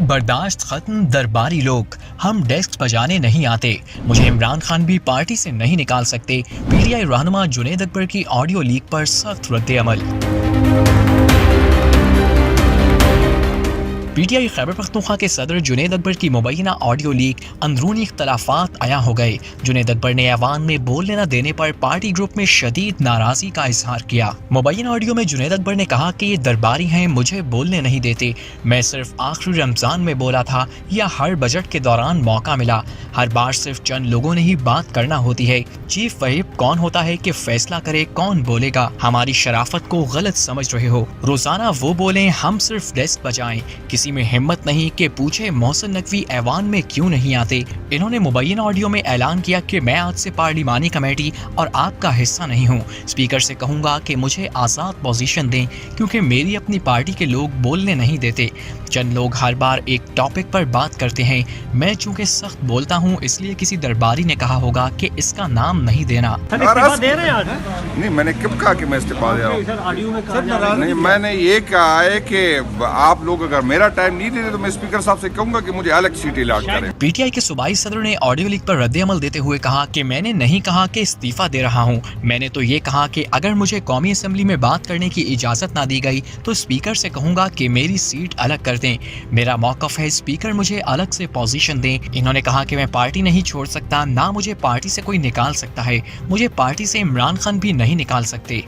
बर्दाश्त खत्म दरबारी लोग, हम डेस्क बजाने नहीं आते, मुझे इमरान खान भी पार्टी से नहीं निकाल सकते। पीटीआई रहनुमा जुनैद अकबर की ऑडियो लीक पर सख्त रद्द-ए-अमल। पीटीआई खैबर पख्तूनख्वा के सदर जुनैद अकबर की मुबैना ऑडियो लीक, अंदरूनी इख्तलाफात आया हो गए। जुनैद अकबर ने ऐवान में बोलने न देने पर पार्टी ग्रुप में शदीद नाराजगी का इजहार किया। मुबैना ऑडियो में जुनैद अकबर ने कहा कि ये दरबारी हैं, मुझे बोलने नहीं देते, मैं सिर्फ आखिरी रमजान में बोला था या हर बजट के दौरान मौका मिला, हर बार सिर्फ चंद लोगों ने ही बात करना होती है। चीफ व्हिप कौन होता है कि फैसला करे कौन बोलेगा? हमारी शराफत को गलत समझ रहे हो। रोजाना वो बोलें हम सिर्फ डेस्क बजाएं, किसी में हिम्मत नहीं कि पूछे मोहसिन नकवी ऐवान में क्यों नहीं आते। इन्होंने मुबैना ऑडियो में ऐलान किया कि मैं आज से पार्लिमानी कमेटी और आपका हिस्सा नहीं हूँ। स्पीकर से कहूँगा कि मुझे आज़ाद पोजीशन दें क्योंकि मेरी अपनी पार्टी के लोग बोलने नहीं देते। चंद लोग हर बार एक टॉपिक पर बात करते हैं, मैं चूँकि सख्त बोलता हूँ इसलिए किसी दरबारी ने कहा होगा कि इसका नाम नहीं देना। नहीं, मैंने कब कहा कि मैं इस्तीफा दे रहा हूँ? नहीं, मैंने ये कहा है कि आप लोग अगर मेरा टाइम नहीं दे रहे तो मैं स्पीकर साहब से कहूंगा कि मुझे अलग सीट अलॉट करें। पीटीआई के सूबाई सदर ने ऑडियो लीक पर रद्द-ए-अमल देते हुए कहा कि मैंने नहीं कहा कि इस्तीफा दे रहा हूं, मैंने तो ये कहा कि अगर मुझे कौमी असेंबली में बात करने की इजाजत ना दी गई तो स्पीकर से कहूंगा कि मेरी सीट अलग कर दें। मेरा मौकफ है स्पीकर मुझे अलग से पोजीशन दें। इन्होंने कहा कि मैं पार्टी नहीं छोड़ सकता, ना मुझे पार्टी से कोई निकाल सकता है, मुझे पार्टी से इमरान खान भी नहीं निकाल सकते।